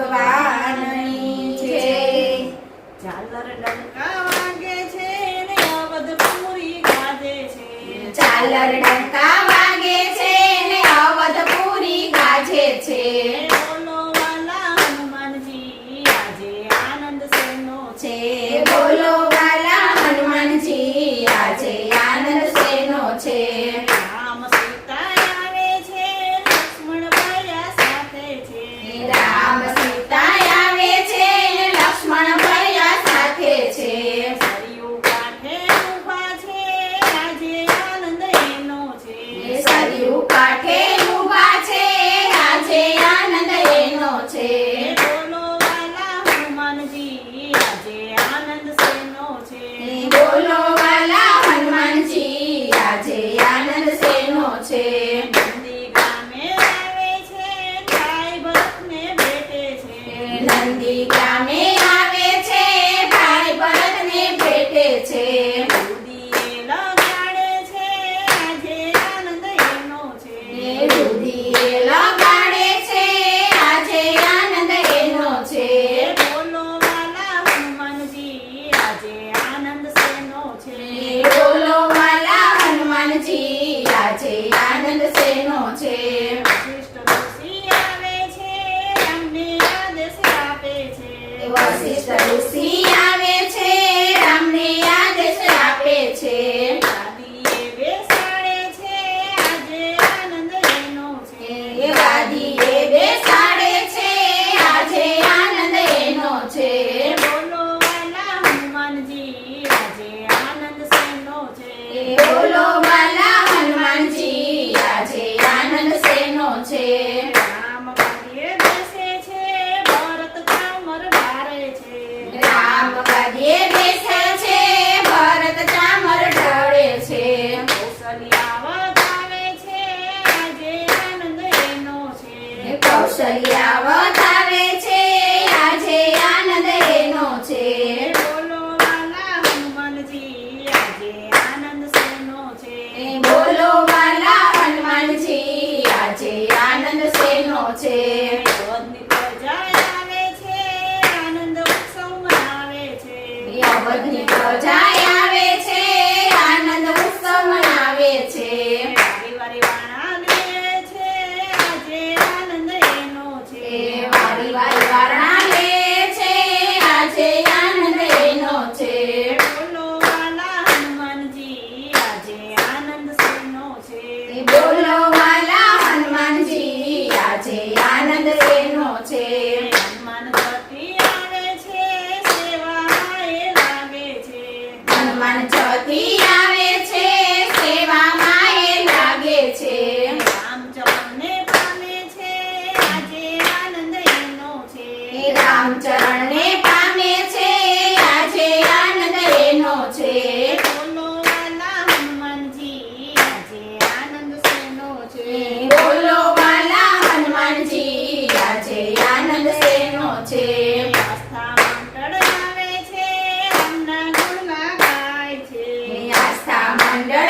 ભગવાનની છે. ઝાલર ડંકા વાગે છે ને અવધપુરી ગાજે છે. ઝાલર ડંકા વાગે છે ને અવધપુરી ગાજે છે. બોલો વાલા હનુમાનજી આજે આનંદ શેનો છે. બોલો વાલા હનુમાનજી આજે આનંદ શેનો છે. રામ સીતા આવે છે લક્ષ્મણ ભૈયા સાથે છે. રામ સીતા આવે છે ને લક્ષ્મણ ભૈયા સાથે છે. સરયુ કાંઠે ઊભા છે આજે આનંદ એનો છે. સરયુ કાંઠે ઊભા છે આજે આનંદ એનો છે. બોલો વાલા હનુમાનજી આજે આનંદ શેનો છે. બોલો વાલા હનુમાનજી આજે આનંદ શેનો છે. નંદી ગામે આવે છે ભાઈ ભરતને ભેટે છે. નંદી ગામે આવે છે ભાઈ ભરતને ભેટે છે. દૂધીએ લગાડે છે આજે આનંદ એનો છે. રૂધિએ લગાડે છે આજે આનંદ એનો છે. બોલો વાલા હનુમાનજી આજે આનંદ શેનો છે. બોલો વાલા હનુમાનજી આજે આનંદ શેનો છે. વશિષ્ઠ ઋષિ આવે છે રામને આદેશ આપે છે. વશિષ્ઠ ઋષિ આવે છે રામને આદેશ આપે છે. ગાદીએ બેસાડે છે આજે આનંદ એનો છે. ગાદીએ બેસાડે છે આજે આનંદ એનો છે. બોલો વાલા હનુમાનજી આજે આનંદ શેનો છે. બોલો વાલા હનુમાનજી આજે આનંદ શેનો છે. રામ ગાદીએ બેસે છે ભરત ચામર ઢારે છે. રામ ગાદીએ બેસે છે ભરત ચામર ઢળે છે. કૌશલ્યાવત આવે છે આજે આનંદ એનો છે. કૌશલ્યાવત આવે છે આજે આનંદ એનો છે. બોલો વાલા હનુમાનજી આજે આનંદ શેનો છે. બોલો વાલા હનુમાનજી આજે આનંદ શેનો છે. અવધની પ્રજા આવે છે આનંદ ઉત્સવ મનાવે છે. અવધની પ્રજા આવે છે આનંદ ઉત્સવ મનાવે છે. વારી વાણા લે છે આજે આનંદ એનો છે. વારી વારી વારણા લે છે આજે આનંદ એનો છે. બોલો વાલા હનુમાનજી આજે આનંદ શેનો છે. બોલો વાલા હનુમાનજી આજે આનંદ શેનો છે. હનુમાન જતી આવે છે સેવામાં એ લાગે છે. હનુમાન જતી આવે છે સેવામાં એ લાગે છે. રામચરણને પામે છે આજે આનંદ એનો છે. રામચરણને પામે છે આજે આનંદ એનો છે. બોલો વાલા હનુમાનજી આજે આનંદ શેનો છે. બોલો વાલા હનુમાનજી આજે આનંદ શેનો છે. આસ્થા મંડળ આવે છે રામના ગુણમાં ગાય છે. આસ્થા મંડળ